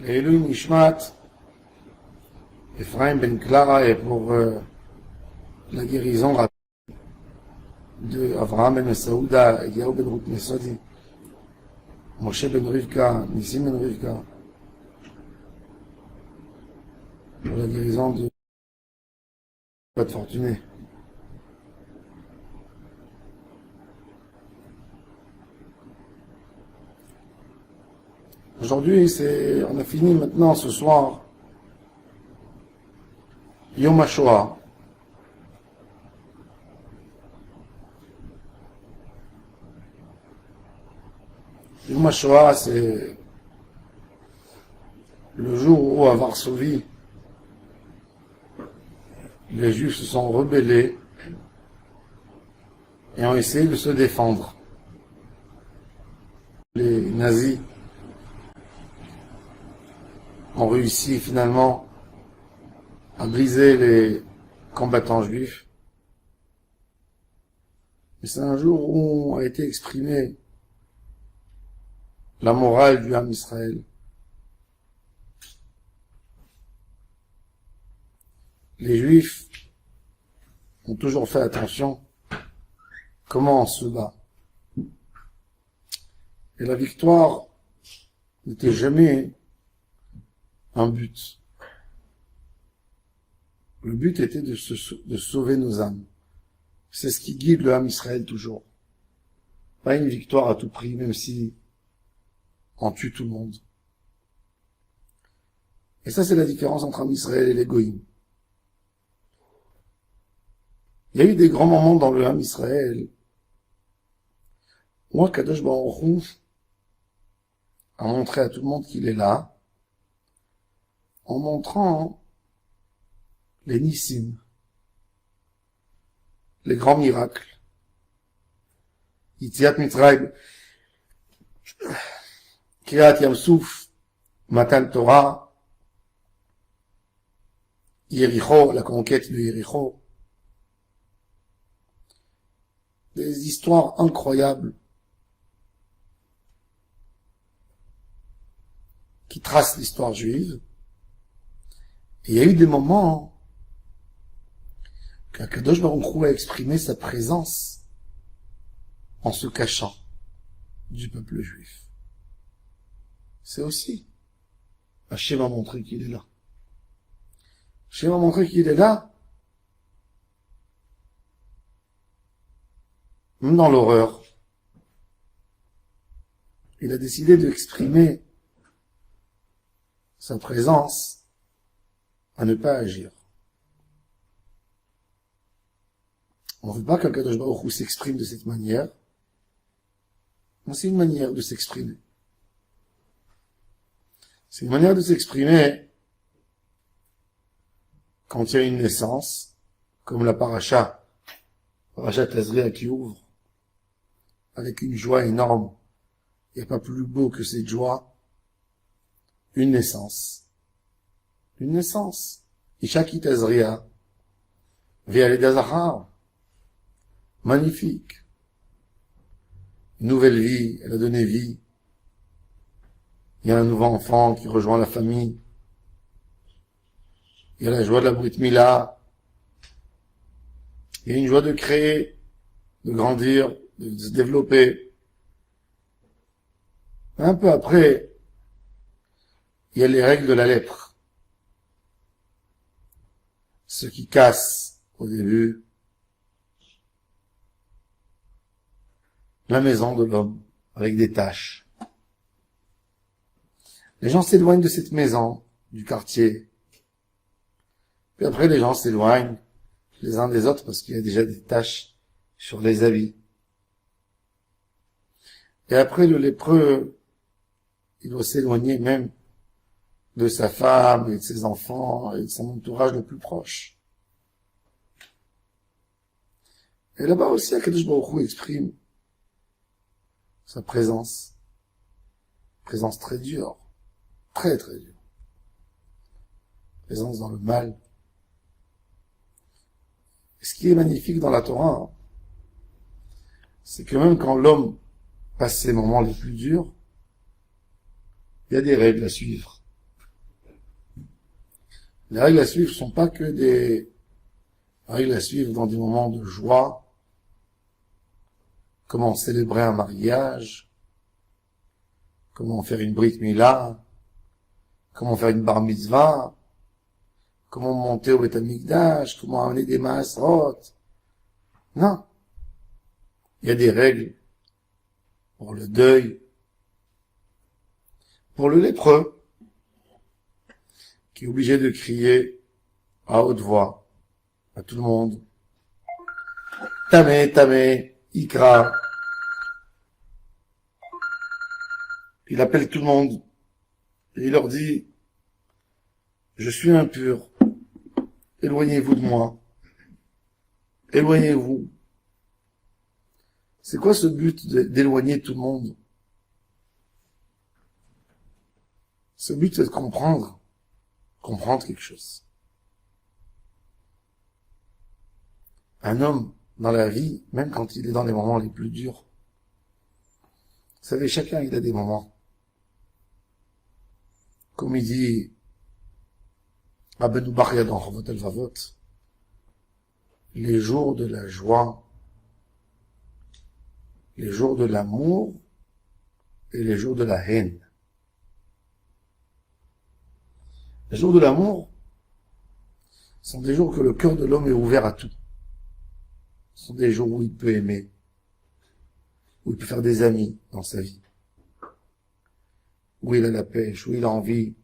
Lélu Nishmat, Ephraim Ben Clara, et pour la guérison de Avraham Ben Saouda, Eliyahu Ben Ruth Mesodi, Moshe Ben Rivka, Nissim Ben Rivka, pour la guérison de Pas de Fortuné. Aujourd'hui, on a fini maintenant ce soir Yom HaShoah. Yom HaShoah, c'est le jour où à Varsovie, les Juifs se sont rebellés et ont essayé de se défendre. Les nazis ont réussi finalement à briser les combattants juifs. Et c'est un jour où a été exprimée la morale du Ham Israël. Les Juifs ont toujours fait attention comment on se bat. Et la victoire n'était jamais un but. Le but était de sauver nos âmes. C'est ce qui guide le Ham Israël toujours. Pas une victoire à tout prix, même si on tue tout le monde. Et ça, c'est la différence entre Ham Israël et les Goïm. Il y a eu des grands moments dans le Ham Israël où Kadosh Baruch Hu a montré à tout le monde qu'il est là, en montrant les Nissim, les grands miracles. Yitziat Mitzrayim, Kiryat Yam-Souf, Matan Torah, Yericho, la conquête de Yericho. Des histoires incroyables qui tracent l'histoire juive. Et il y a eu des moments qu'Akadosh Baruch Hu a exprimé sa présence en se cachant du peuple juif. C'est aussi Hachem a montré qu'il est là. Hachem a montré qu'il est là, même dans l'horreur. Il a décidé d'exprimer sa présence à ne pas agir. On ne veut pas qu'Akadosh Baruch Hu s'exprime de cette manière, mais c'est une manière de s'exprimer. C'est une manière de s'exprimer quand il y a une naissance, comme la parasha Tazria qui ouvre, avec une joie énorme. Il n'y a pas plus beau que cette joie. Une naissance. Une naissance. Isha ki Tazria. Ve'aleda Zachar. Magnifique. Une nouvelle vie. Elle a donné vie. Il y a un nouveau enfant qui rejoint la famille. Il y a la joie de la Brit Mila. Il y a une joie de créer, de grandir, de se développer. Un peu après, il y a les règles de la lèpre. Ce qui casse au début la maison de l'homme avec des taches. Les gens s'éloignent de cette maison, du quartier. Puis après, les gens s'éloignent les uns des autres parce qu'il y a déjà des taches sur les habits. Et après, le lépreux, il doit s'éloigner même de sa femme et de ses enfants et de son entourage le plus proche. Et là-bas aussi, Akadosh Baruch Hu exprime sa présence très dure, très très dure. Présence dans le mal. Et ce qui est magnifique dans la Torah, c'est que même quand l'homme passe ses moments les plus durs, il y a des règles à suivre. Les règles à suivre sont pas que des règles à suivre dans des moments de joie, comment célébrer un mariage, comment faire une brit mila, comment faire une bar mitzvah, comment monter au Beth Amikdash, comment amener des maasrot. Non. Il y a des règles pour le deuil, pour le lépreux, qui est obligé de crier à haute voix à tout le monde. Tamé, tamé, ikra. Il appelle tout le monde et il leur dit, je suis impur, éloignez-vous de moi, éloignez-vous. C'est quoi ce but d'éloigner tout le monde? Ce but, c'est de comprendre quelque chose. Un homme, dans la vie, même quand il est dans les moments les plus durs, vous savez, chacun, il a des moments. Comme il dit Rabbeinu Bachya dans Chovot Halevavot, les jours de la joie, les jours de l'amour et les jours de la haine. Les jours de l'amour sont des jours que le cœur de l'homme est ouvert à tout. Ce sont des jours où il peut aimer, où il peut faire des amis dans sa vie, où il a la pêche, où il a envie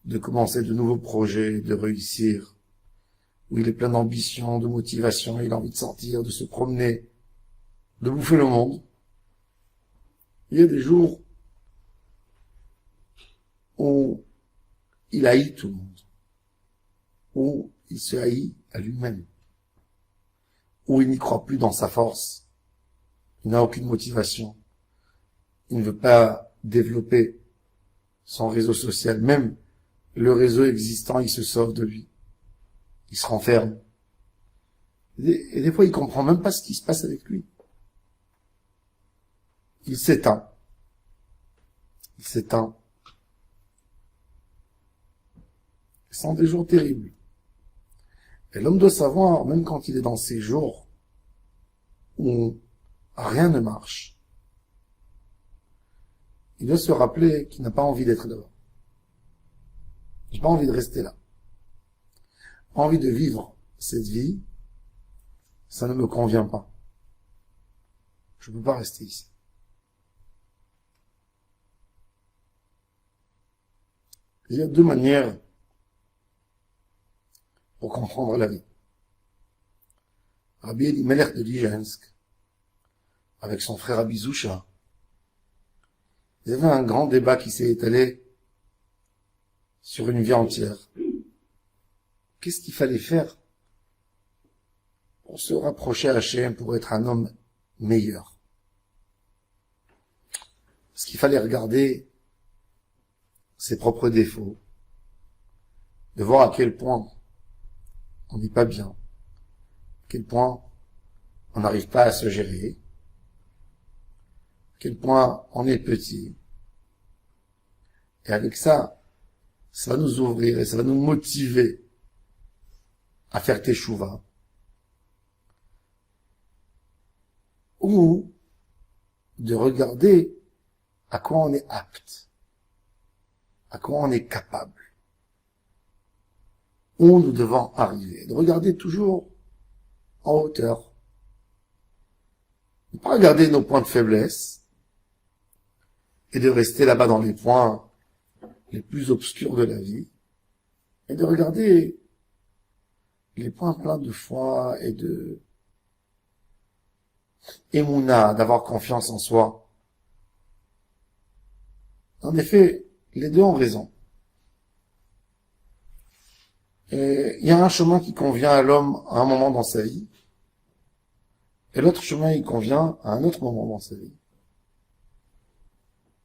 de commencer de nouveaux projets, de réussir, où il est plein d'ambition, de motivation, il a envie de sortir, de se promener, de bouffer le monde. Il y a des jours où il haït tout le monde, où il se haït à lui-même, où il n'y croit plus dans sa force, il n'a aucune motivation, il ne veut pas développer son réseau social, même le réseau existant, il se sauve de lui, il se renferme. Et des fois, il comprend même pas ce qui se passe avec lui. Il s'éteint. Il s'éteint. Ce sont des jours terribles. Et l'homme doit savoir, même quand il est dans ces jours où rien ne marche, il doit se rappeler qu'il n'a pas envie d'être là-bas. J'ai pas envie de rester là. Pas envie de vivre cette vie, ça ne me convient pas. Je ne peux pas rester ici. Il y a deux manières pour comprendre la vie. Rabbi Elimelech de Lijensk, avec son frère Rabbi Zusha, ils avaient un grand débat qui s'est étalé sur une vie entière. Qu'est-ce qu'il fallait faire pour se rapprocher à Hachem, pour être un homme meilleur? Est-ce qu'il fallait regarder ses propres défauts, de voir à quel point on n'est pas bien, à quel point on n'arrive pas à se gérer, à quel point on est petit. Et avec ça, ça va nous ouvrir et ça va nous motiver à faire teshuva. Ou de regarder à quoi on est apte, à quoi on est capable, où nous devons arriver. De regarder toujours en hauteur. Ne pas regarder nos points de faiblesse et de rester là-bas dans les points les plus obscurs de la vie, et de regarder les points pleins de foi et de émouna, d'avoir confiance en soi. En effet, les deux ont raison. Et il y a un chemin qui convient à l'homme à un moment dans sa vie, et l'autre chemin, il convient à un autre moment dans sa vie.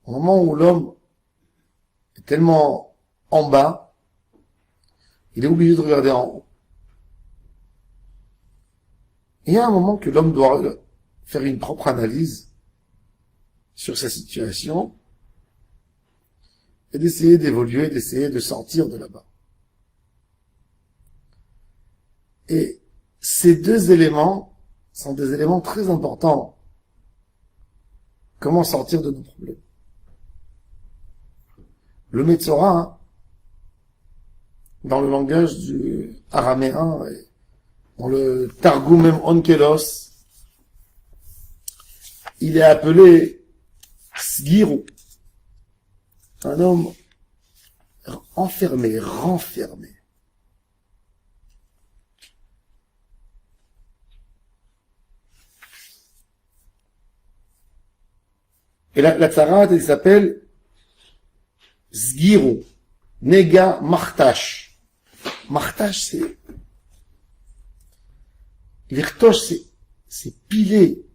Au moment où l'homme est tellement en bas, il est obligé de regarder en haut. Il y a un moment que l'homme doit faire une propre analyse sur sa situation et d'essayer d'évoluer, d'essayer de sortir de là-bas. Et ces deux éléments sont des éléments très importants. Comment sortir de nos problèmes? Le Metzora, hein, dans le langage du araméen, dans le Targum même Onkelos, il est appelé Sgirou, un homme enfermé, renfermé. Et la tzarat, elle s'appelle Sgirou, Nega Martash. Martash, c'est l'irtosh, c'est piler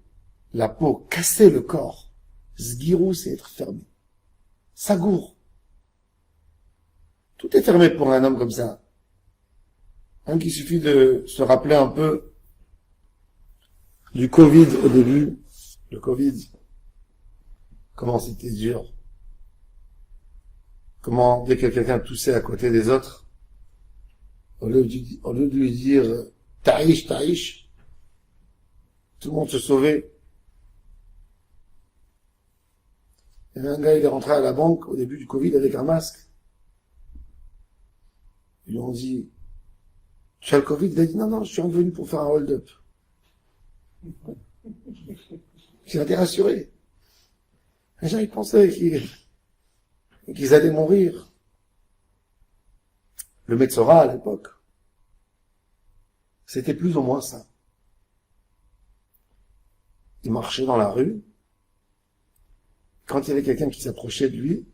la peau, casser le corps. Sgirou, c'est être fermé. Sagour. Tout est fermé pour un homme comme ça. Donc il suffit de se rappeler un peu du Covid au début. Le Covid, comment c'était dur. Comment, dès que quelqu'un toussait à côté des autres, au lieu de lui dire taïch, taïch, tout le monde se sauvait. Il y avait un gars, il est rentré à la banque au début du Covid avec un masque. Ils lui ont dit, tu as le Covid? Il a dit, non, je suis revenu pour faire un hold-up. Il a été rassuré. Les gens, ils pensaient qu'ils allaient mourir. Le Metzora, à l'époque, c'était plus ou moins ça. Il marchait dans la rue. Quand il y avait quelqu'un qui s'approchait de lui,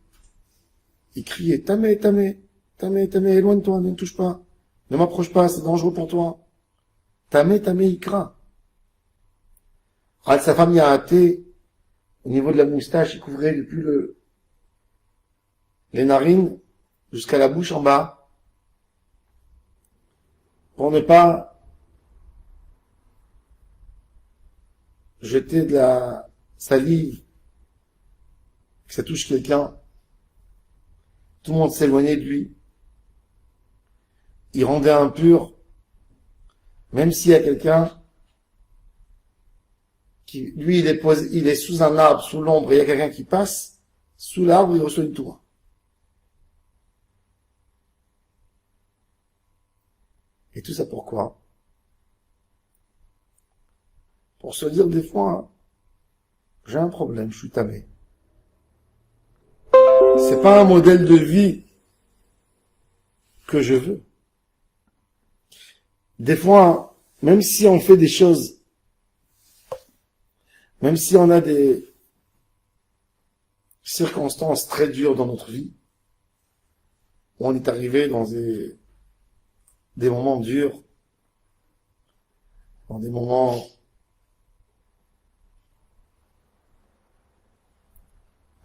il criait, Tamé, Tamé, Tamé, Tamé, éloigne-toi, ne me touche pas. Ne m'approche pas, c'est dangereux pour toi. Tamé, Tamé, il craint. Sa femme y a hâté, au niveau de la moustache, il couvrait depuis les narines jusqu'à la bouche en bas, pour ne pas jeter de la salive, que ça touche quelqu'un. Tout le monde s'éloignait de lui. Il rendait impur, même s'il y a quelqu'un qui, lui, il est sous un arbre, sous l'ombre, et il y a quelqu'un qui passe, sous l'arbre, il reçoit une tour. Et tout ça pourquoi? Pour se dire des fois, j'ai un problème, je suis tamé. C'est pas un modèle de vie que je veux. Des fois, même si on fait des choses, même si on a des circonstances très dures dans notre vie, où on est arrivé dans des moments durs, dans des moments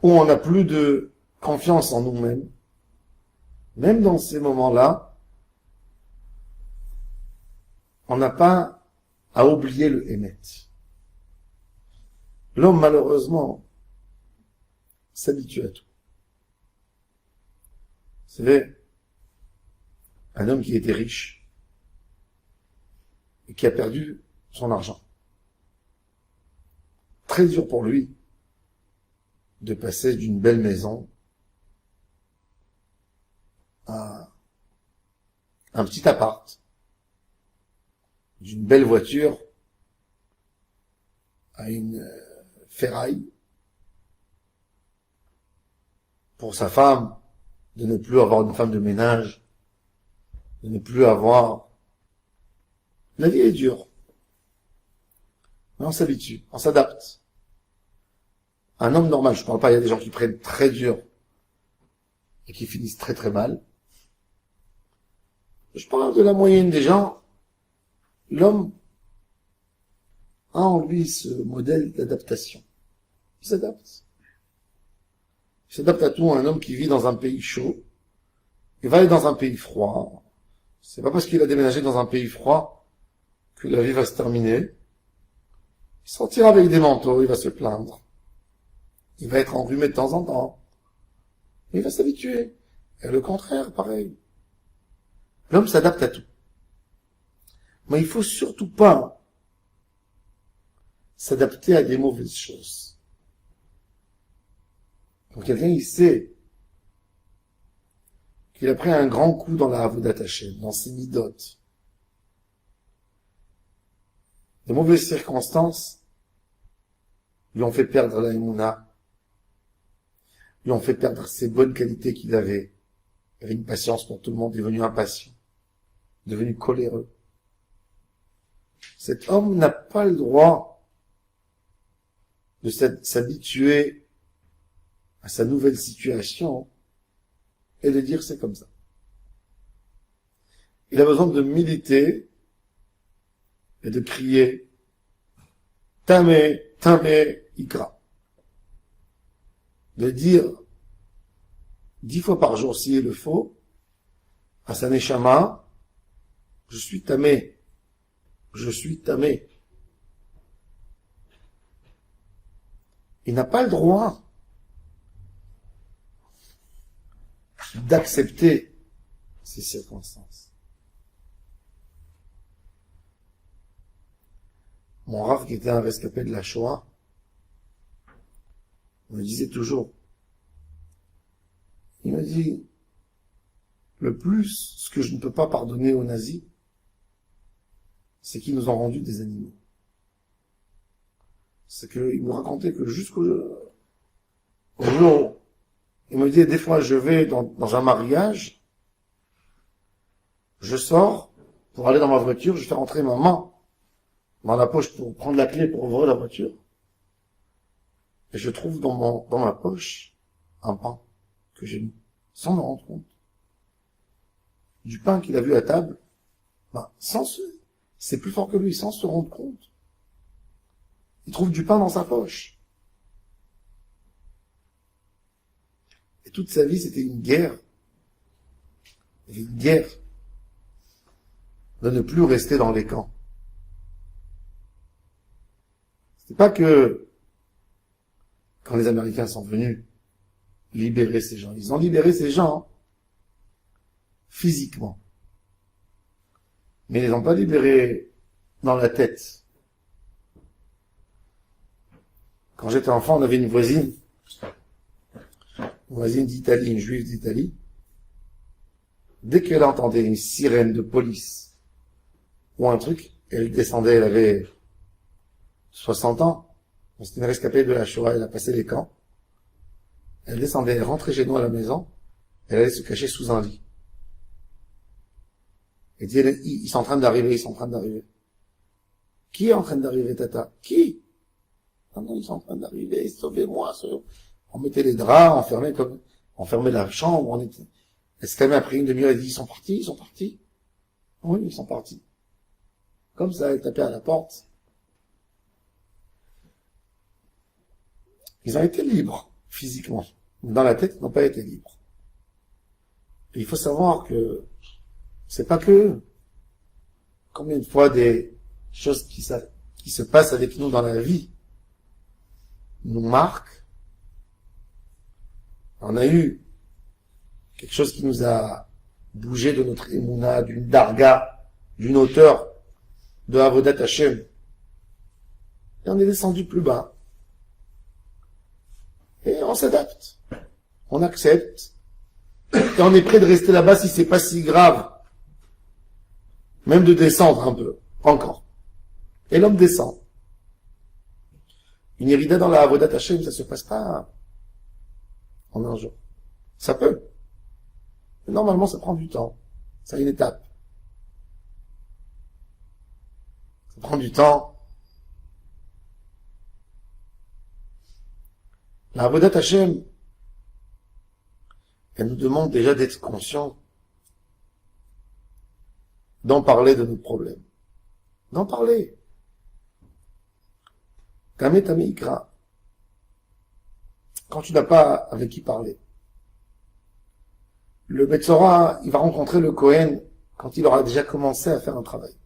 où on n'a plus de confiance en nous-mêmes, même dans ces moments-là, on n'a pas à oublier le Hémet. L'homme, malheureusement, s'habitue à tout. Vous savez, un homme qui était riche et qui a perdu son argent. Très dur pour lui de passer d'une belle maison à un petit appart, d'une belle voiture à une ferraille, pour sa femme, de ne plus avoir une femme de ménage, de ne plus avoir... La vie est dure. Mais on s'habitue, on s'adapte. Un homme normal, je ne parle pas, il y a des gens qui prennent très dur et qui finissent très très mal. Je parle de la moyenne des gens. L'homme a en lui ce modèle d'adaptation. Il s'adapte. Il s'adapte à tout. Un homme qui vit dans un pays chaud, il va aller dans un pays froid. C'est pas parce qu'il a déménagé dans un pays froid que la vie va se terminer. Il sortira avec des manteaux, il va se plaindre. Il va être enrhumé de temps en temps. Mais il va s'habituer. Et le contraire, pareil. L'homme s'adapte à tout. Mais il faut surtout pas s'adapter à des mauvaises choses. Quand quelqu'un, il sait qu'il a pris un grand coup dans la Avodat Hashem, dans ses midotes, les mauvaises circonstances lui ont fait perdre la Emouna, lui ont fait perdre ses bonnes qualités qu'il avait. Il avait une patience pour tout le monde, devenu impatient, devenu coléreux. Cet homme n'a pas le droit de s'habituer à sa nouvelle situation et de dire c'est comme ça. Il a besoin de militer et de crier Tamé, Tamé, Ikra. De dire 10 fois par jour, s'il le faut, à sa neshama, je suis Tamé. Je suis Tamé. Il n'a pas le droit d'accepter ces circonstances. Mon Rav, qui était un rescapé de la Shoah, me disait toujours, il me dit, le plus, ce que je ne peux pas pardonner aux nazis, c'est qu'ils nous ont rendu des animaux. C'est qu'il me racontait que jusqu'au jour, il me dit, des fois je vais dans un mariage, je sors pour aller dans ma voiture, je fais rentrer ma main dans la poche pour prendre la clé pour ouvrir la voiture, et je trouve dans ma poche un pain que j'ai mis, sans me rendre compte. Du pain qu'il a vu à table, c'est plus fort que lui, sans se rendre compte. Il trouve du pain dans sa poche. Et toute sa vie, c'était une guerre. Une guerre de ne plus rester dans les camps. C'était pas que quand les Américains sont venus libérer ces gens. Ils ont libéré ces gens physiquement. Mais ils les ont pas libérés dans la tête. Quand j'étais enfant, on avait une voisine d'Italie, une juive d'Italie. Dès qu'elle entendait une sirène de police ou un truc, elle descendait, elle avait 60 ans. C'était une rescapée de la Shoah, elle a passé les camps. Elle descendait, elle rentrait chez nous à la maison, elle allait se cacher sous un lit. Elle disait, ils sont en train d'arriver, ils sont en train d'arriver. Qui est en train d'arriver, tata? Qui? Ah non, ils sont en train d'arriver, sauvez-moi, sauvez-moi. On mettait les draps, on fermait la chambre, elle s'est quand même après une demi-heure, elle dit, ils sont partis. Oui, ils sont partis. Comme ça, elle tapait à la porte. Ils ont été libres, physiquement. Dans la tête, ils n'ont pas été libres. Et il faut savoir que c'est pas que eux. Combien de fois des choses qui se passent avec nous dans la vie nous marquent. On a eu quelque chose qui nous a bougé de notre émouna, d'une darga, d'une hauteur de Avodat Hashem. Et on est descendu plus bas. Et on s'adapte. On accepte. Et on est prêt de rester là-bas si c'est pas si grave. Même de descendre un peu. Encore. Et l'homme descend. Une érida dans la Avodat Hashem, ça se passe pas en un jour. Ça peut. Mais normalement, ça prend du temps. C'est une étape. Ça prend du temps. La Avodat Hashem, elle nous demande déjà d'être conscients, d'en parler de nos problèmes. D'en parler. Tamé Tamé Ikra. Quand tu n'as pas avec qui parler. Le Betzora, il va rencontrer le Kohen quand il aura déjà commencé à faire un travail.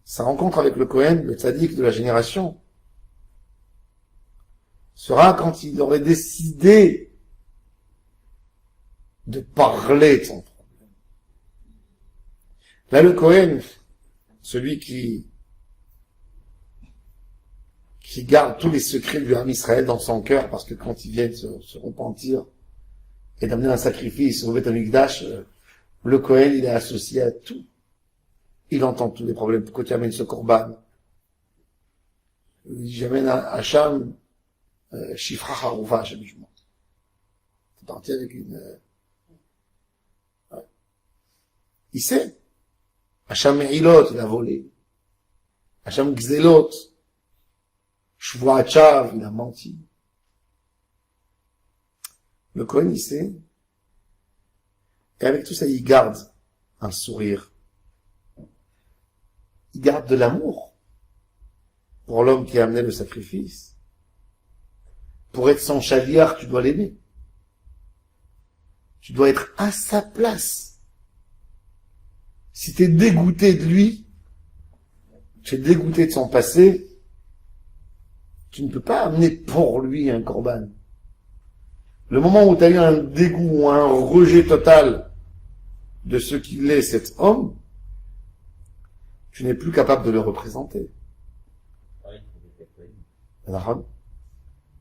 Sa rencontre avec le Kohen, le tzaddik de la génération, sera quand il aurait décidé de parler de son problème. Là, le Kohen, celui qui garde tous les secrets du Ham Israël dans son cœur, parce que quand il vient de se repentir et d'amener un sacrifice au Beth Amikdash, le Kohen, il est associé à tout. Il entend tous les problèmes. Pourquoi tu amènes ce korban? J'amène à Hacham, Shifra Harouva, Hacham Jumon. C'est parti avec une... ouais. Il sait. Hacham Me'ilot, il a volé. Hacham Gzelot, Shvoa Chav, il a menti. Le Kohen, il sait. Et avec tout ça, il garde un sourire. Il garde de l'amour pour l'homme qui a amené le sacrifice. Pour être son chaliard, tu dois l'aimer. Tu dois être à sa place. Si tu es dégoûté de lui, tu es dégoûté de son passé, tu ne peux pas amener pour lui un korban. Le moment où tu as eu un dégoût ou un rejet total de ce qu'il est, cet homme, tu n'es plus capable de le représenter.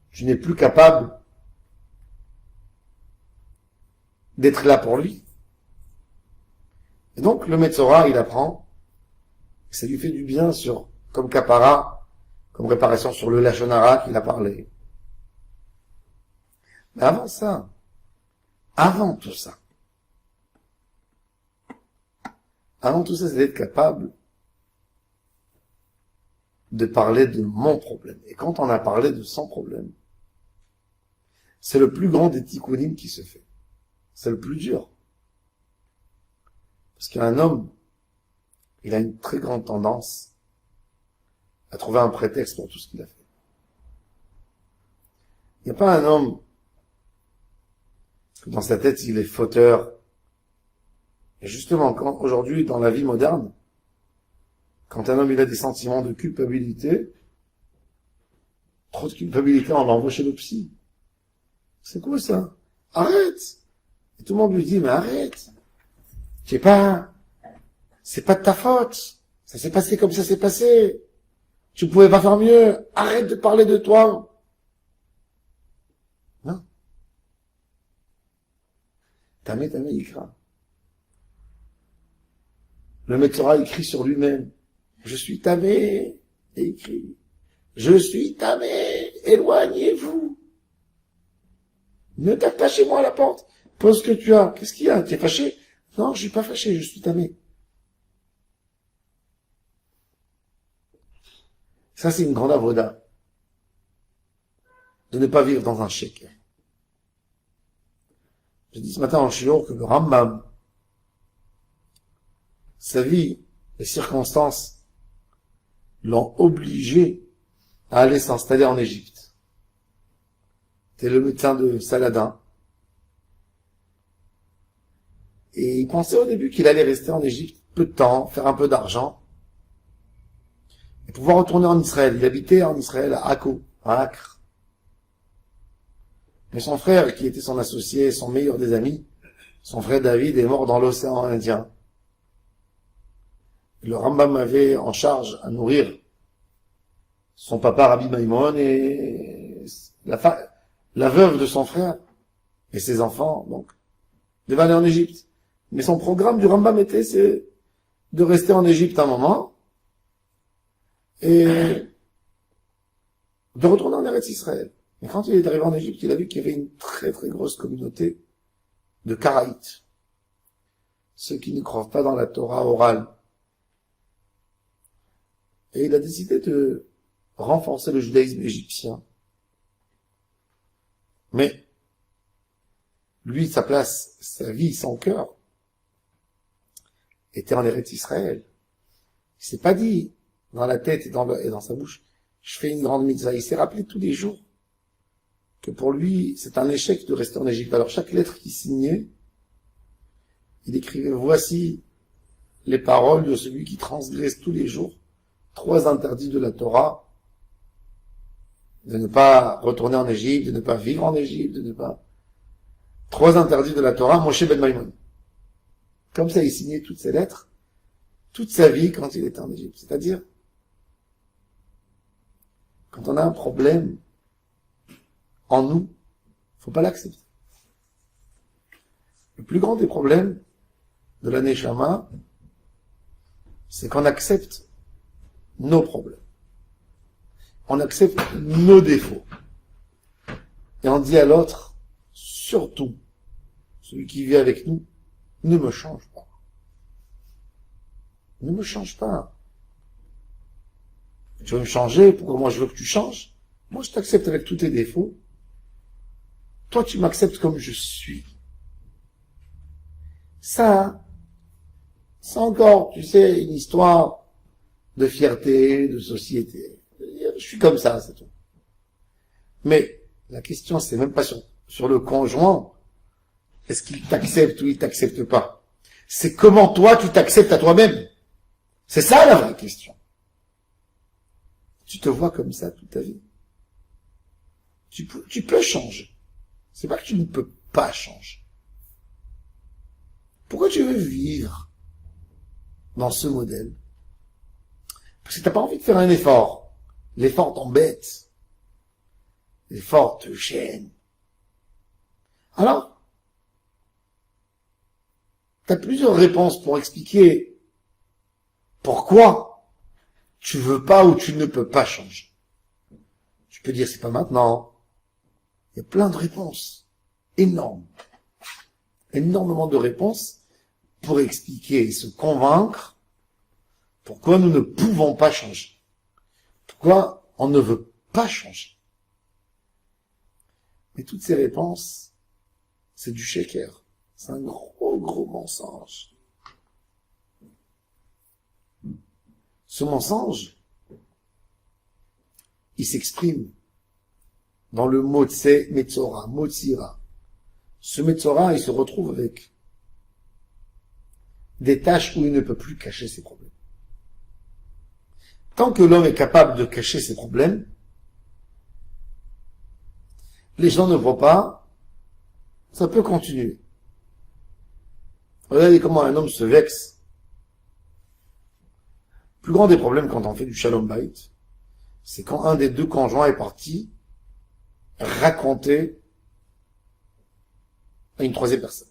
Tu n'es plus capable d'être là pour lui. Et donc, le Metzora, il apprend, ça lui fait du bien comme kapara, comme réparation sur le Lachon Hara qu'il a parlé. Mais avant tout ça, c'est d'être capable de parler de mon problème. Et quand on a parlé de son problème, c'est le plus grand des tikkunim qui se fait. C'est le plus dur. Parce qu'un homme, il a une très grande tendance à trouver un prétexte pour tout ce qu'il a fait. Il n'y a pas un homme que dans sa tête, il est fauteur. Et justement, aujourd'hui, dans la vie moderne, quand un homme il a des sentiments de culpabilité, trop de culpabilité, on l'envoie chez le psy. C'est quoi ça? Arrête! Et tout le monde lui dit, mais arrête! C'est pas de ta faute. Ça s'est passé comme ça s'est passé. Tu pouvais pas faire mieux. Arrête de parler de toi. Non. Tamé, il craint. Le Metzora écrit sur lui-même. Je suis tamé. Et il crie. Je suis tamé. Éloignez-vous. Ne tape pas chez moi à la porte. Pose ce que tu as. Qu'est-ce qu'il y a? Tu es fâché? Non, je suis pas fâché. Je suis tamé. Ça, c'est une grande avoda. De ne pas vivre dans un chèque. J'ai dit ce matin en shiur que le Rambam, sa vie, les circonstances, l'ont obligé à aller s'installer en Égypte. C'était le médecin de Saladin. Et il pensait au début qu'il allait rester en Égypte peu de temps, faire un peu d'argent, et pouvoir retourner en Israël. Il habitait en Israël à Akko, à Acre. Mais son frère, qui était son associé, son meilleur des amis, son frère David, est mort dans l'océan Indien. Le Rambam avait en charge à nourrir son papa Rabbi Maimon et la veuve de son frère et ses enfants, donc, devaient aller en Égypte. Mais son programme du Rambam c'est de rester en Égypte un moment et de retourner en Eretz Israël. Et quand il est arrivé en Égypte, il a vu qu'il y avait une très très grosse communauté de Karaïtes. Ceux qui ne croient pas dans la Torah orale. Et il a décidé de renforcer le judaïsme égyptien. Mais, lui, sa place, sa vie, son cœur, était en Eretz Israël. Il s'est pas dit, dans la tête et dans sa bouche, je fais une grande mitzvah. Il s'est rappelé tous les jours que pour lui, c'est un échec de rester en Égypte. Alors, chaque lettre qu'il signait, il écrivait, voici les paroles de celui qui transgresse tous les jours 3 interdits de la Torah, de ne pas retourner en Égypte, de ne pas vivre en Égypte, de ne pas... 3 interdits de la Torah, Moshe ben Maimon. Comme ça, il signait toutes ces lettres, toute sa vie quand il était en Égypte. C'est-à-dire, quand on a un problème en nous, faut pas l'accepter. Le plus grand des problèmes de la Neshama, c'est qu'on accepte nos problèmes. On accepte nos défauts. Et on dit à l'autre, surtout, celui qui vit avec nous, ne me change pas. Ne me change pas. Tu veux me changer, pourquoi moi je veux que tu changes? Moi je t'accepte avec tous tes défauts. Toi tu m'acceptes comme je suis. Ça, c'est encore, tu sais, une histoire de fierté, de société. Je suis comme ça, c'est tout. Mais la question, c'est même pas sur le conjoint. Est-ce qu'il t'accepte ou il t'accepte pas? C'est comment toi, tu t'acceptes à toi-même. C'est ça la vraie question. Tu te vois comme ça toute ta vie. Tu peux changer. C'est pas que tu ne peux pas changer. Pourquoi tu veux vivre dans ce modèle? Parce que t'as pas envie de faire un effort. L'effort t'embête. L'effort te gêne. Alors, t'as plusieurs réponses pour expliquer pourquoi tu veux pas ou tu ne peux pas changer. Tu peux dire c'est pas maintenant. Il y a plein de réponses. Énormes. Énormément de réponses pour expliquer et se convaincre pourquoi nous ne pouvons pas changer. Pourquoi on ne veut pas changer. Mais toutes ces réponses, c'est du shaker. C'est un gros mensonge. Ce mensonge, il s'exprime dans le mot tse metzora, motsira. Ce metzora, il se retrouve avec des tâches où il ne peut plus cacher ses problèmes. Tant que l'homme est capable de cacher ses problèmes, les gens ne voient pas, ça peut continuer. Regardez comment un homme se vexe. Le plus grand des problèmes quand on fait du shalom bayit, c'est quand un des deux conjoints est parti raconter à une troisième personne.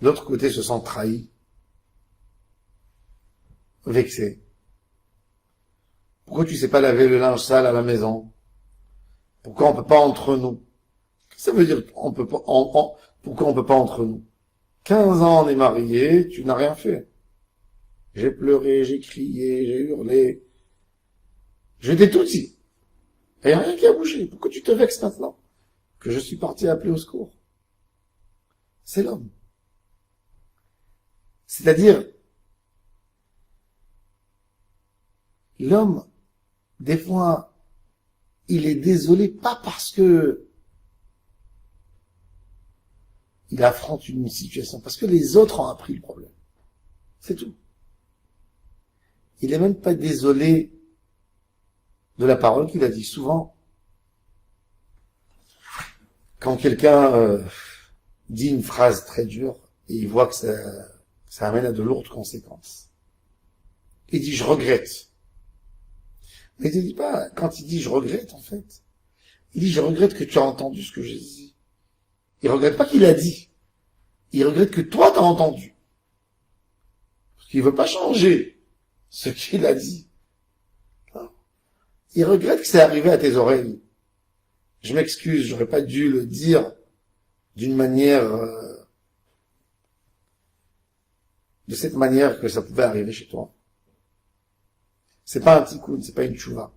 L'autre côté se sent trahi, vexé. Pourquoi tu sais pas laver le linge sale à la maison? Pourquoi on peut pas entre nous? Ça veut dire on peut pas, pourquoi on peut pas entre nous? 15 ans on est mariés, tu n'as rien fait. J'ai pleuré, j'ai crié, j'ai hurlé. J'étais tout dit. Il n'y a rien qui a bougé. Pourquoi tu te vexes maintenant que je suis parti appeler au secours? C'est l'homme. C'est-à-dire, l'homme, des fois, il est désolé pas parce que il affronte une situation, parce que les autres ont appris le problème. C'est tout. Il est même pas désolé de la parole qu'il a dit souvent. Quand quelqu'un dit une phrase très dure et il voit que ça amène à de lourdes conséquences, il dit « je regrette ». Mais il ne dit pas, quand il dit « je regrette », en fait, il dit « je regrette que tu as entendu ce que j'ai dit ». Il regrette pas qu'il a dit. Il regrette que toi t'as entendu. Parce qu'il veut pas changer ce qu'il a dit. Il regrette que c'est arrivé à tes oreilles. Je m'excuse, j'aurais pas dû le dire d'une manière, de cette manière que ça pouvait arriver chez toi. C'est pas un tikkun, c'est pas une tchouva.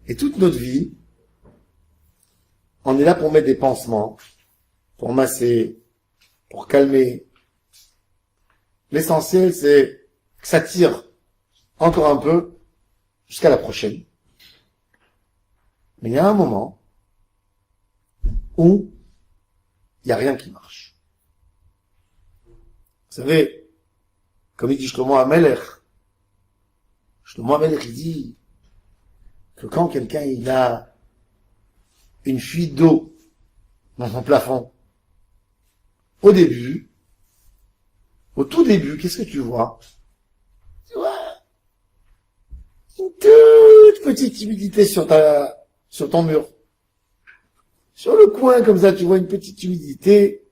Et toute notre vie, on est là pour mettre des pansements, pour masser, pour calmer. L'essentiel, c'est que ça tire encore un peu jusqu'à la prochaine. Mais il y a un moment où il n'y a rien qui marche. Vous savez, comme il dit Shlomo HaMelech, il dit que quand quelqu'un il a une fuite d'eau dans son plafond, au début, Au tout début, qu'est-ce que tu vois? Tu vois une toute petite humidité sur ton mur. Sur le coin, comme ça, tu vois une petite humidité.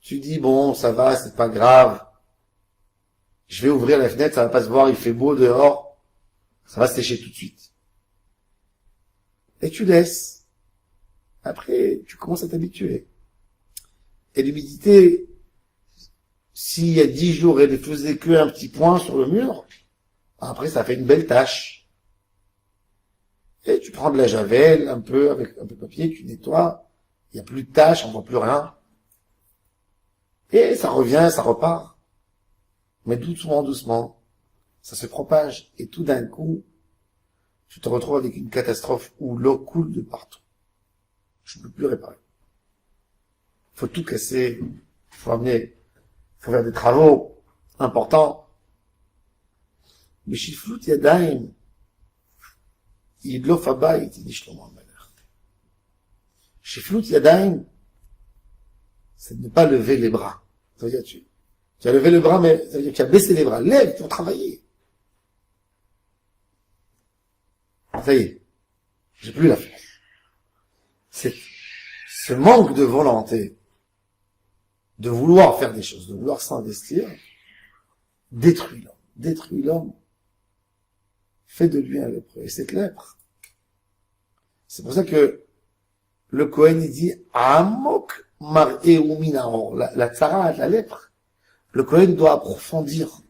Tu dis, bon, ça va, c'est pas grave. Je vais ouvrir la fenêtre, ça va pas se voir, il fait beau dehors. Ça va sécher tout de suite. Et tu laisses. Après, tu commences à t'habituer. Et l'humidité, s'il y a 10 jours, elle ne faisait qu'un petit point sur le mur, après, ça fait une belle tache. Et tu prends de la javel, un peu, avec un peu de papier, tu nettoies. Il n'y a plus de taches, on voit plus rien. Et ça revient, ça repart. Mais doucement, doucement, ça se propage. Et tout d'un coup, tu te retrouves avec une catastrophe où l'eau coule de partout. Je ne peux plus réparer. Il faut tout casser. Il faut faire des travaux importants. Mais shiflut yadayim, yidlof habayit, dit Shlomo HaMelech. Shiflut yadayim, c'est de ne pas lever les bras. Ça veut dire tu as levé le bras, mais ça veut dire que tu as baissé les bras. Lève pour travailler. Ça y est, j'ai plus la force. C'est ce manque de volonté, de vouloir faire des choses, de vouloir s'investir, détruit l'homme. Détruit l'homme. Fait de lui un lépreux. Et cette lèpre, c'est pour ça que le Kohen il dit Amok mar'eu minaor, la tzara, la lèpre. Le Kohen doit approfondir.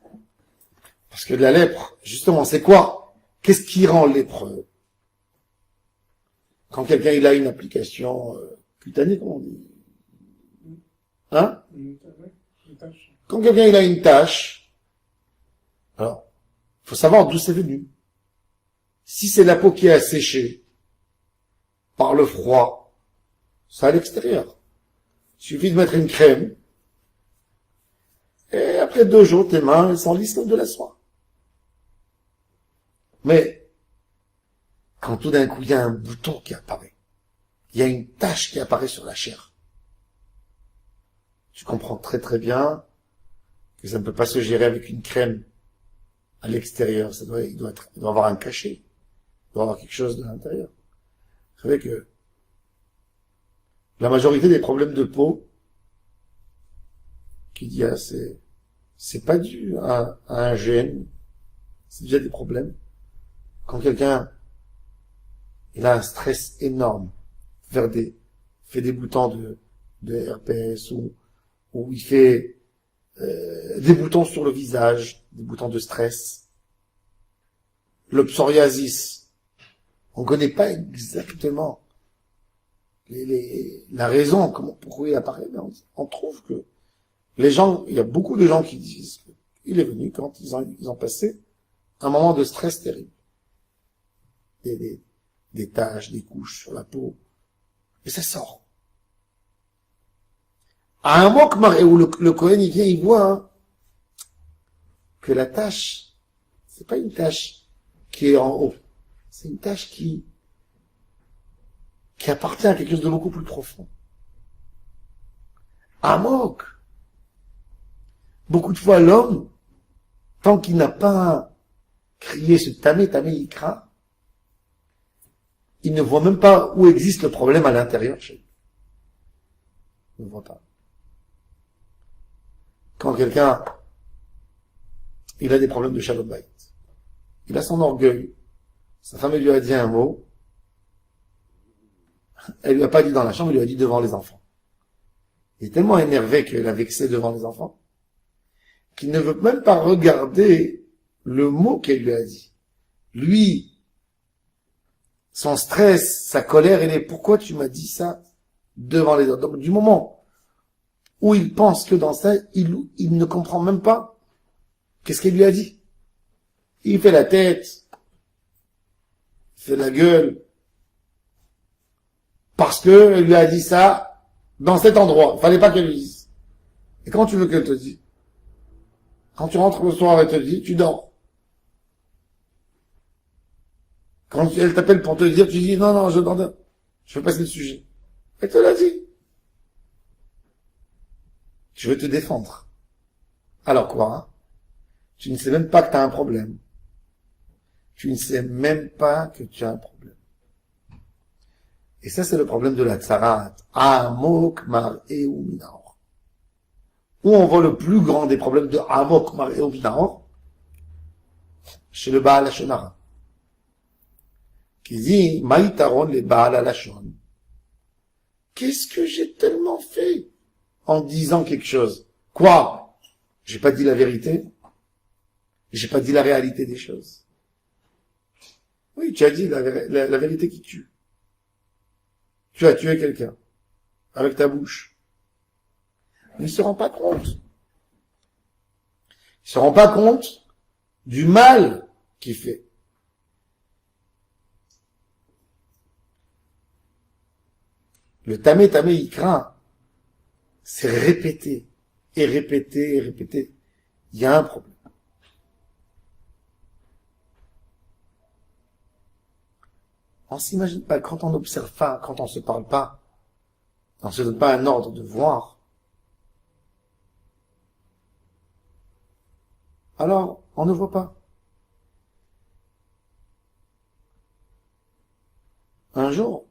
Parce que la lèpre, justement, c'est quoi? Qu'est-ce qui rend lépreux? Quand quelqu'un il a une application cutanée, comment on dit? Hein? Quand quelqu'un il a une tâche, alors, faut savoir d'où c'est venu. Si c'est la peau qui a séché par le froid, c'est à l'extérieur. Il suffit de mettre une crème, et après 2 jours, tes mains, elles sont lisses comme de la soie. Mais, quand tout d'un coup, il y a un bouton qui apparaît, il y a une tache qui apparaît sur la chair, tu comprends très très bien que ça ne peut pas se gérer avec une crème à l'extérieur. Il doit avoir un cachet. Il doit avoir quelque chose de l'intérieur. Vous savez que la majorité des problèmes de peau qu'il y a, c'est pas dû à un gène. C'est déjà des problèmes. Quand quelqu'un, il a un stress énorme, fait des boutons de RPS ou il fait des boutons sur le visage, des boutons de stress. Le psoriasis. On ne connaît pas exactement la raison, pourquoi il apparaît, mais on trouve que les gens, il y a beaucoup de gens qui disent qu'il est venu quand ils ont passé un moment de stress terrible. Des taches, des couches sur la peau. Et ça sort. À un moment où le Kohen, il vient, il voit que la tache, c'est pas une tache qui est en haut. C'est une tache qui appartient à quelque chose de beaucoup plus profond. Amok. Beaucoup de fois, l'homme, tant qu'il n'a pas crié ce tamé ikra, il ne voit même pas où existe le problème à l'intérieur chez lui. Il ne voit pas. Quand quelqu'un, il a des problèmes de shalom bayit, il a son orgueil, sa femme lui a dit un mot, elle lui a pas dit dans la chambre, elle lui a dit devant les enfants. Il est tellement énervé qu'elle a vexé devant les enfants, qu'il ne veut même pas regarder le mot qu'elle lui a dit. Lui, son stress, sa colère, elle est pourquoi tu m'as dit ça devant les autres. Donc, du moment où il pense que dans ça, il ne comprend même pas qu'est-ce qu'elle lui a dit. Il fait la tête, il fait la gueule, parce que elle lui a dit ça dans cet endroit. Il fallait pas qu'elle le dise. Et quand tu veux qu'elle te dise? Quand tu rentres le soir, elle te dit, tu dors. Quand elle t'appelle pour te dire, tu dis, non, je dors. Je veux passer le sujet. Elle te l'a dit. Tu veux te défendre. Alors quoi, hein? Tu ne sais même pas que tu as un problème. Tu ne sais même pas que tu as un problème. Et ça, c'est le problème de la tsarat. Amok mar'eu minaor. Où on voit le plus grand des problèmes de Amok mar'eu minaor? Chez le Baal HaShonara. Qui dit, Maïtaron le Baal HaLashon. Qu'est-ce que j'ai tellement fait en disant quelque chose? Quoi? J'ai pas dit la vérité? J'ai pas dit la réalité des choses. Oui, tu as dit la vérité qui tue. Tu as tué quelqu'un. Avec ta bouche. Mais il se rend pas compte. Il se rend pas compte du mal qu'il fait. Le tamé, il craint. C'est répéter. Et répéter, et répéter. Il y a un problème. On s'imagine pas, quand on n'observe pas, quand on se parle pas, on se donne pas un ordre de voir. Alors, on ne voit pas. Un jour,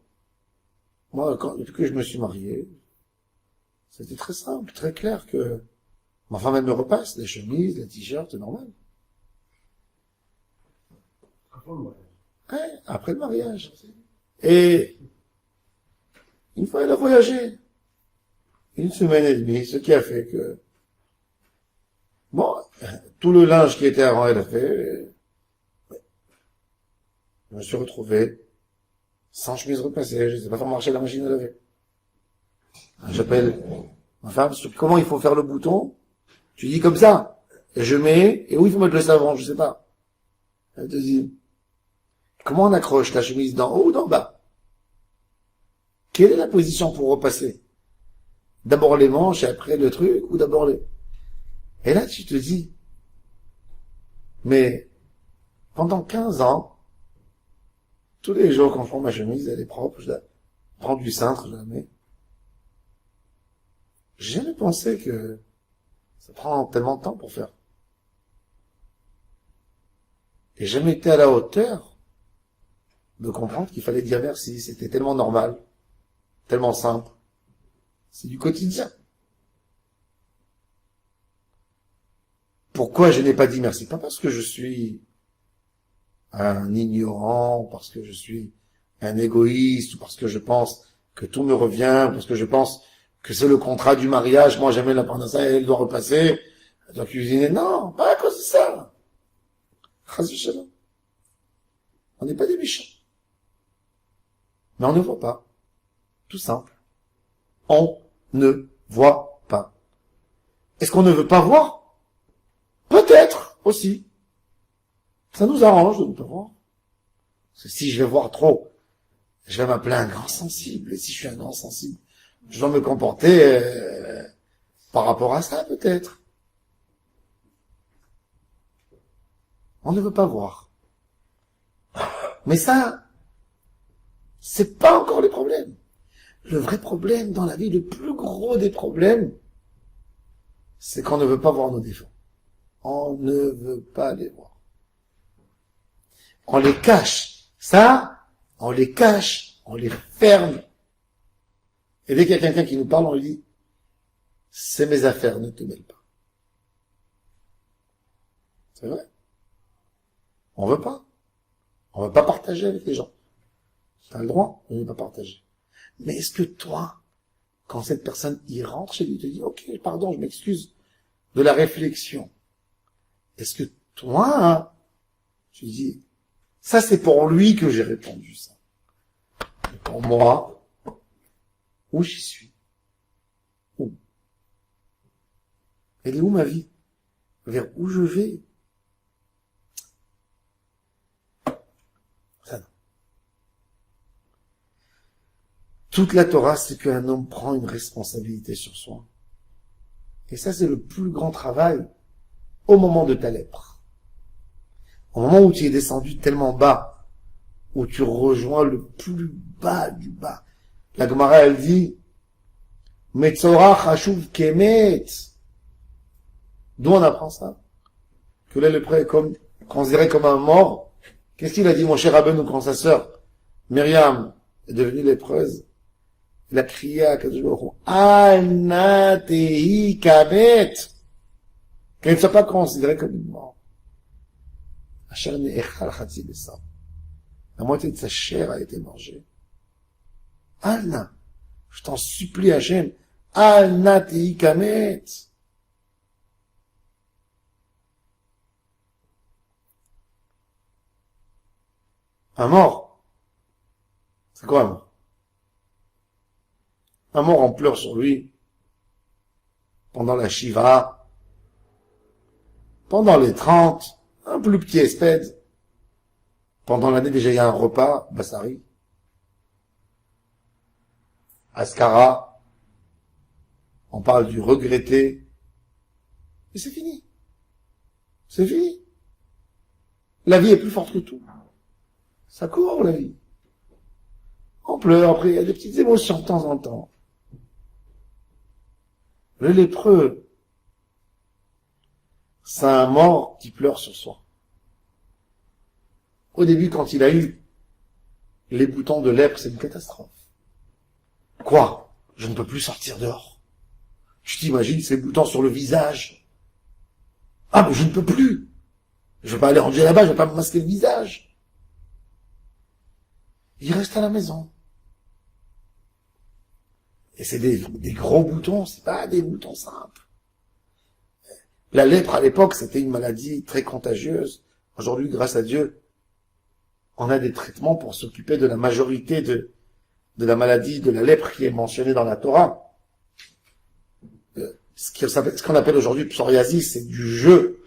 moi, depuis que je me suis marié, c'était très simple, très clair que ma femme, elle me repasse les chemises, les t-shirts, c'est normal. Ouais, après le mariage. Et une fois, elle a voyagé. 1 semaine et demie, ce qui a fait que, bon, tout le linge qui était avant, elle a fait. Je me suis retrouvé sans chemise repassée, je ne sais pas faire marcher la machine à laver. J'appelle ma femme sur comment il faut faire le bouton. Tu dis comme ça. Et je mets, et où il faut mettre le savon, je sais pas. Elle te dit, comment on accroche la chemise d'en haut ou d'en bas? Quelle est la position pour repasser? D'abord les manches et après le truc, ou d'abord les... Et là, tu te dis, mais pendant 15 ans, tous les jours quand je prends ma chemise, elle est propre, je la prends du cintre, je la mets. J'ai jamais pensé que ça prend tellement de temps pour faire. Et j'ai jamais été à la hauteur de comprendre qu'il fallait dire merci. C'était tellement normal, tellement simple. C'est du quotidien. Pourquoi je n'ai pas dit merci? Pas parce que je suis un ignorant, parce que je suis un égoïste, ou parce que je pense que tout me revient, parce que je pense que c'est le contrat du mariage, moi j'aime la parnassa, elle doit repasser, elle doit cuisiner. Non, pas à cause de ça. On n'est pas des méchants. Mais on ne voit pas. Tout simple. On ne voit pas. Est-ce qu'on ne veut pas voir? Peut-être aussi. Ça nous arrange de ne pas voir. Parce que si je vais voir trop, je vais m'appeler un grand sensible. Et si je suis un grand sensible, je dois me comporter par rapport à ça, peut-être. On ne veut pas voir. Mais ça, c'est pas encore le problème. Le vrai problème dans la vie, le plus gros des problèmes, c'est qu'on ne veut pas voir nos défauts. On ne veut pas les voir. On les cache. Ça, on les cache, on les ferme. Et dès qu'il y a quelqu'un qui nous parle, on lui dit, c'est mes affaires, ne te mêle pas. C'est vrai. On veut pas. On veut pas partager avec les gens. T'as le droit, on ne veut pas partager. Mais est-ce que toi, quand cette personne y rentre chez lui, te dit, ok, pardon, je m'excuse de la réflexion. Est-ce que toi, hein, tu dis, ça c'est pour lui que j'ai répondu ça. Et pour moi, où j'y suis? Où? Elle est où ma vie? Vers où je vais? Ça non. Toute la Torah, c'est qu'un homme prend une responsabilité sur soi. Et ça, c'est le plus grand travail au moment de ta lèpre. Au moment où tu es descendu tellement bas, où tu rejoins le plus bas du bas. La Gemara, elle dit, Metzorah chashuv kemet. D'où on apprend ça? Que le lépreux est considéré comme un mort. Qu'est-ce qu'il a dit, mon cher Rabbeinu, quand sa sœur, Myriam, est devenue lépreuse? Il a crié à Kadosh Baruch Hu, Ana tehi kamet, qu'elle ne soit pas considérée comme une mort. Asher ne'echal chatzi besa. La moitié de sa chair a été mangée. Alna, je t'en supplie, Hachem, Alna tehi kamet. Un mort. C'est quoi un mort? Un mort, on pleure sur lui. Pendant la Shiva. Pendant les 30. Un plus petit espède. Pendant l'année, déjà, il y a un repas. Bassari. Ascara. On parle du regretté. Et c'est fini. C'est fini. La vie est plus forte que tout. Ça court, la vie. On pleure, après, il y a des petites émotions de temps en temps. Le lépreux, c'est un mort qui pleure sur soi. Au début, quand il a eu les boutons de lèpre, c'est une catastrophe. Quoi? Je ne peux plus sortir dehors. Tu t'imagines ces boutons sur le visage? Ah, mais je ne peux plus. Je ne vais pas aller ranger là-bas, je ne vais pas me masquer le visage. Il reste à la maison. Et c'est des gros boutons, c'est pas des boutons simples. La lèpre, à l'époque, c'était une maladie très contagieuse. Aujourd'hui, grâce à Dieu, on a des traitements pour s'occuper de la majorité de la maladie de la lèpre qui est mentionnée dans la Torah. Ce qu'on appelle aujourd'hui psoriasis, c'est du jeu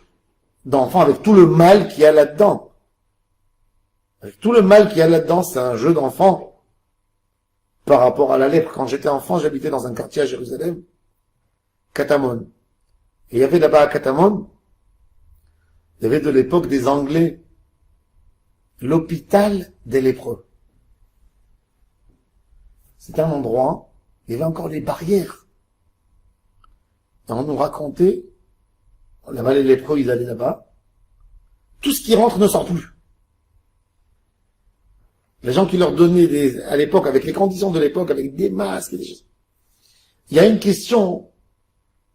d'enfant avec tout le mal qu'il y a là-dedans. Avec tout le mal qu'il y a là-dedans, c'est un jeu d'enfant. Par rapport à la lèpre, quand j'étais enfant, j'habitais dans un quartier à Jérusalem, Katamon. Et il y avait là-bas à Katamon, il y avait de l'époque des Anglais, l'hôpital des lépreux. C'était un endroit, il y avait encore des barrières. Et on nous racontait, là-bas les lépreux, ils allaient là-bas, tout ce qui rentre ne sort plus. Les gens qui leur donnaient à l'époque, avec les conditions de l'époque, avec des masques et des choses. Il y a une question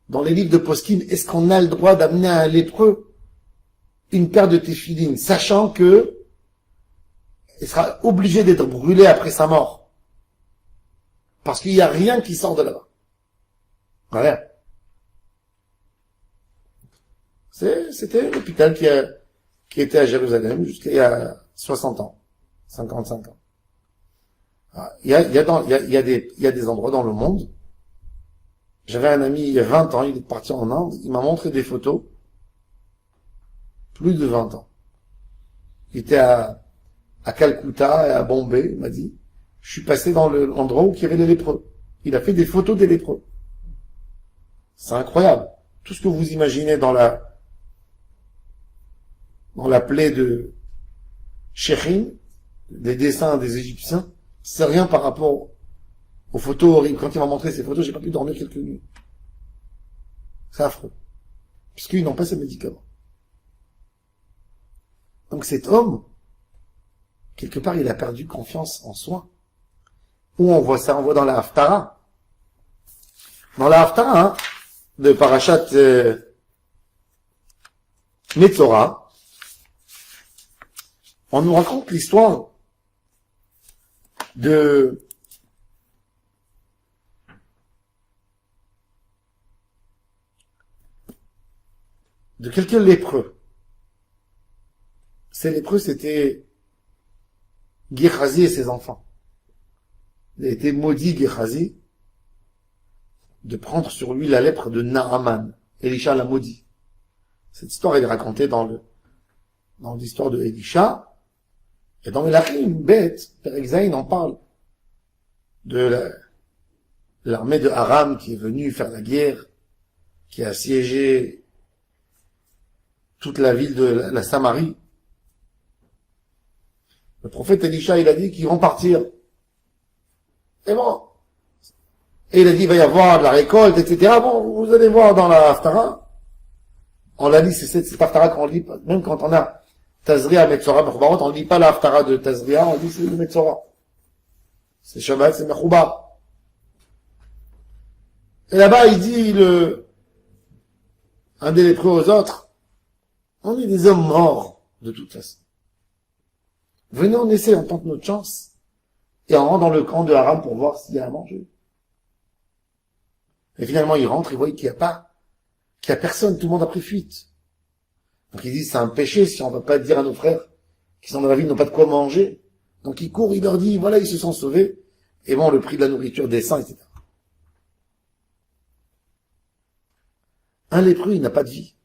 dans les livres de Poskin, est-ce qu'on a le droit d'amener à un lépreux une paire de téphilines, sachant que il sera obligé d'être brûlé après sa mort? Parce qu'il n'y a rien qui sort de là-bas. Rien. C'était l'hôpital qui était à Jérusalem jusqu'à il y a 60 ans. 55 ans. Il y a des endroits dans le monde. J'avais un ami il y a 20 ans, il est parti en Inde, il m'a montré des photos. Plus de 20 ans. Il était à Calcutta et à Bombay, il m'a dit. Je suis passé dans l'endroit où il y avait les lépreux. Il a fait des photos des lépreux. C'est incroyable. Tout ce que vous imaginez dans la plaie de Shechin, des dessins des Égyptiens, c'est rien par rapport aux photos horribles. Quand il m'a montré ces photos, j'ai pas pu dormir quelques nuits. C'est affreux. Puisqu'ils n'ont pas ces médicaments. Donc cet homme, quelque part, il a perdu confiance en soi. Où on voit ça? On voit dans la Haftara. Dans la Haftara, de Parashat Metzora, on nous raconte l'histoire de quelques lépreux. Ces lépreux, c'était Gehazi et ses enfants. Il a été maudit, Gehazi, de prendre sur lui la lèpre de Naaman. Elisha l'a maudit. Cette histoire, elle est racontée dans l'histoire de Elisha. Et dans Melachim, bête, Père Exaïn en parle de l'armée de Aram qui est venue faire la guerre, qui a assiégé toute la ville de la Samarie. Le prophète Elisha, il a dit qu'ils vont partir. Et bon. Et il a dit, il va y avoir de la récolte, etc. Bon, vous allez voir dans la Haftara. On la lit, c'est cette haftara qu'on lit, même quand on a Tazria, Metzora, Mechoubarot, on lit pas la haftara de Tazria, on dit c'est le Metzora. C'est Shabbat, c'est Mechoubar. Et là-bas, il dit un des lépreux aux autres, on est des hommes morts, de toute façon. Venez, on essaie, on tente notre chance, et on rentre dans le camp de Haram pour voir s'il y a à manger. Et finalement, il rentre, il voit qu'il n'y a personne, tout le monde a pris fuite. Donc il dit, c'est un péché si on ne va pas dire à nos frères qui sont dans la ville, n'ont pas de quoi manger. Donc il court, il leur dit, voilà, ils se sont sauvés, et bon, le prix de la nourriture descend, etc. Un lépreux, il n'a pas de vie.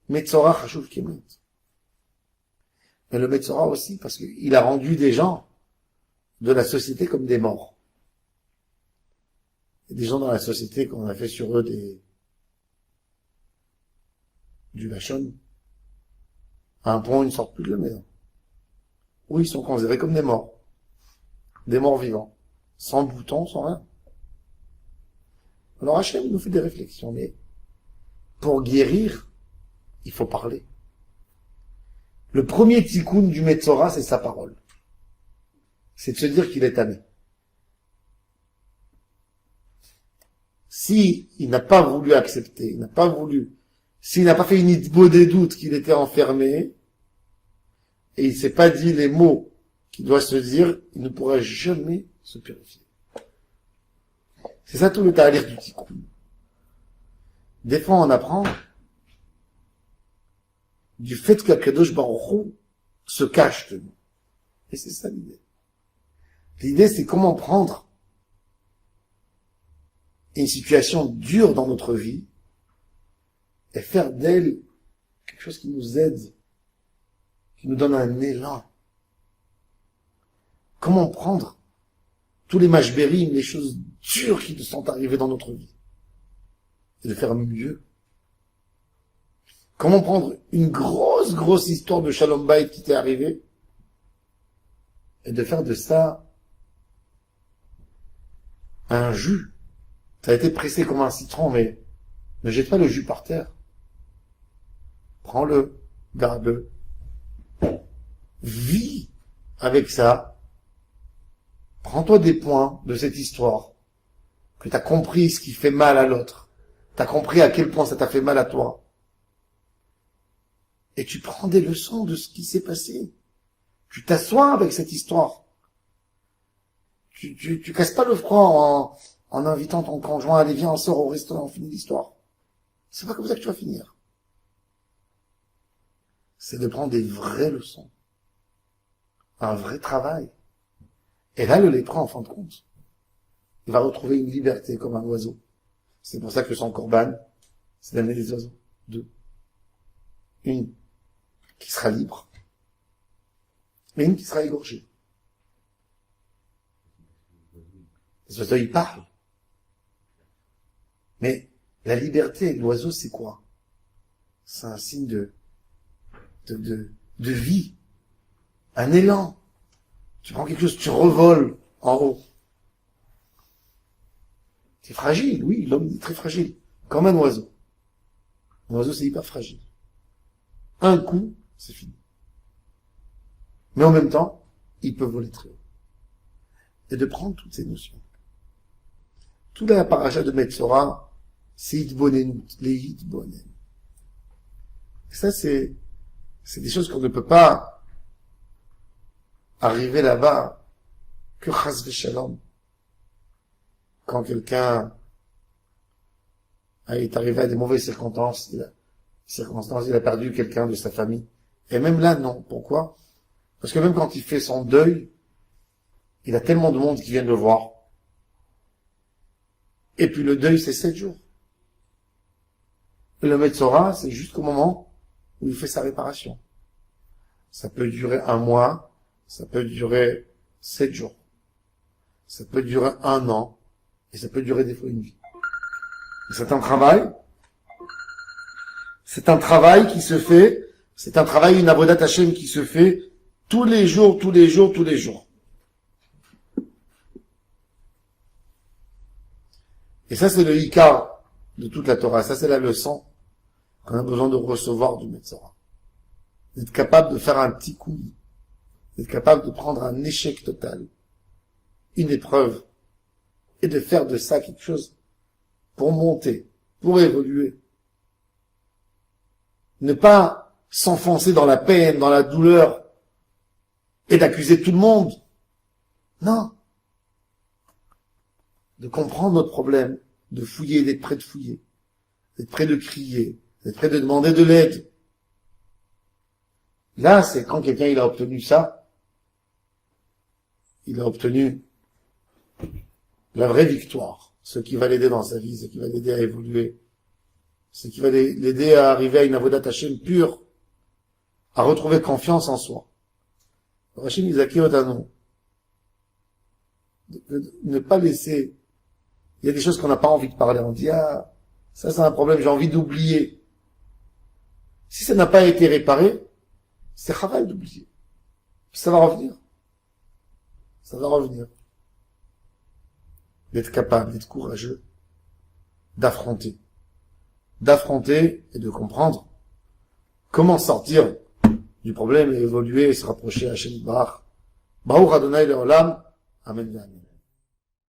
Metzora, Chashuv Kemet. Mais le Metzora aussi, parce qu'il a rendu des gens de la société comme des morts. Il y a des gens dans la société qu'on a fait sur eux du Lachon. À un point où ils ne sortent plus de la maison. Où ils sont considérés comme des morts. Des morts vivants. Sans bouton, sans rien. Alors Hachem nous fait des réflexions, mais pour guérir, il faut parler. Le premier tikkun du Metzora, c'est sa parole. C'est de se dire qu'il est tamé. Si il n'a pas voulu accepter, s'il n'a pas fait une hitbo des doutes qu'il était enfermé, et il s'est pas dit les mots qu'il doit se dire, il ne pourra jamais se purifier. C'est ça tout le ta'alir du tikkun. Des fois, on apprend du fait qu'Akadosh Baruch Hu se cache de nous. Et c'est ça l'idée. L'idée, c'est comment prendre une situation dure dans notre vie et faire d'elle quelque chose qui nous aide, qui nous donne un élan. Comment prendre tous les mashberim, les choses dures qui nous sont arrivées dans notre vie et de faire mieux. Comment prendre une grosse histoire de Shalom Bayit qui t'est arrivée et de faire de ça un jus. Ça a été pressé comme un citron, mais ne jette pas le jus par terre. Prends-le, garde-le. Vis avec ça. Prends-toi des points de cette histoire. Que tu as compris ce qui fait mal à l'autre. Tu as compris à quel point ça t'a fait mal à toi. Et tu prends des leçons de ce qui s'est passé. Tu t'assois avec cette histoire. Tu casses pas le froid en invitant ton conjoint à aller, viens, on sort au restaurant, on finit l'histoire. C'est pas comme ça que tu vas finir. C'est de prendre des vraies leçons. Un vrai travail. Et là, le lépreux, en fin de compte, il va retrouver une liberté comme un oiseau. C'est pour ça que son corban, c'est d'amener des oiseaux. Deux. Une qui sera libre, et une qui sera égorgée. Les oiseaux, ils parlent. Mais la liberté, l'oiseau, c'est quoi? C'est un signe de vie. Un élan. Tu prends quelque chose, tu revoles en haut. C'est fragile, oui, l'homme est très fragile. Comme un oiseau. Un oiseau, c'est hyper fragile. Un coup, c'est fini. Mais en même temps, il peut voler très haut. Et de prendre toutes ces notions. Tout la paracha de Metzora, c'est Hitbonenut, les Hitbonen. Et ça, c'est des choses qu'on ne peut pas arriver là-bas que Chas v'Shalom. Quand quelqu'un est arrivé à des mauvaises circonstances, il a perdu quelqu'un de sa famille. Et même là, non. Pourquoi? Parce que même quand il fait son deuil, il a tellement de monde qui vient le voir. Et puis le deuil, c'est 7 jours. Et le Metzora, c'est jusqu'au moment où il fait sa réparation. Ça peut durer 1 mois, ça peut durer 7 jours. Ça peut durer 1 an, et ça peut durer des fois une vie. Et c'est un travail. C'est un travail qui se fait, c'est un travail, une avodat Hashem qui se fait tous les jours. Et ça, c'est le hikar de toute la Torah. Ça, c'est la leçon qu'on a besoin de recevoir du Metzora. D'être capable de faire un petit coup, d'être capable de prendre un échec total, une épreuve, et de faire de ça quelque chose pour monter, pour évoluer. Ne pas s'enfoncer dans la peine, dans la douleur, et d'accuser tout le monde. Non. De comprendre notre problème, de fouiller, d'être prêt de fouiller, d'être prêt de crier, d'être prêt de demander de l'aide. Là, c'est quand quelqu'un il a obtenu ça, il a obtenu la vraie victoire, ce qui va l'aider dans sa vie, ce qui va l'aider à évoluer, ce qui va l'aider à arriver à une avodat Hashem pure, à retrouver confiance en soi. Rachim Izaki Otano, ne pas laisser, il y a des choses qu'on n'a pas envie de parler, on dit, ah, ça c'est un problème, j'ai envie d'oublier. Si ça n'a pas été réparé, c'est chaval d'oublier. Ça va revenir. Ça va revenir. D'être capable, d'être courageux, d'affronter. D'affronter et de comprendre comment sortir du problème et évoluer et se rapprocher à Hashem Barach. Baruch Adonai Leolam. Amen. Amen.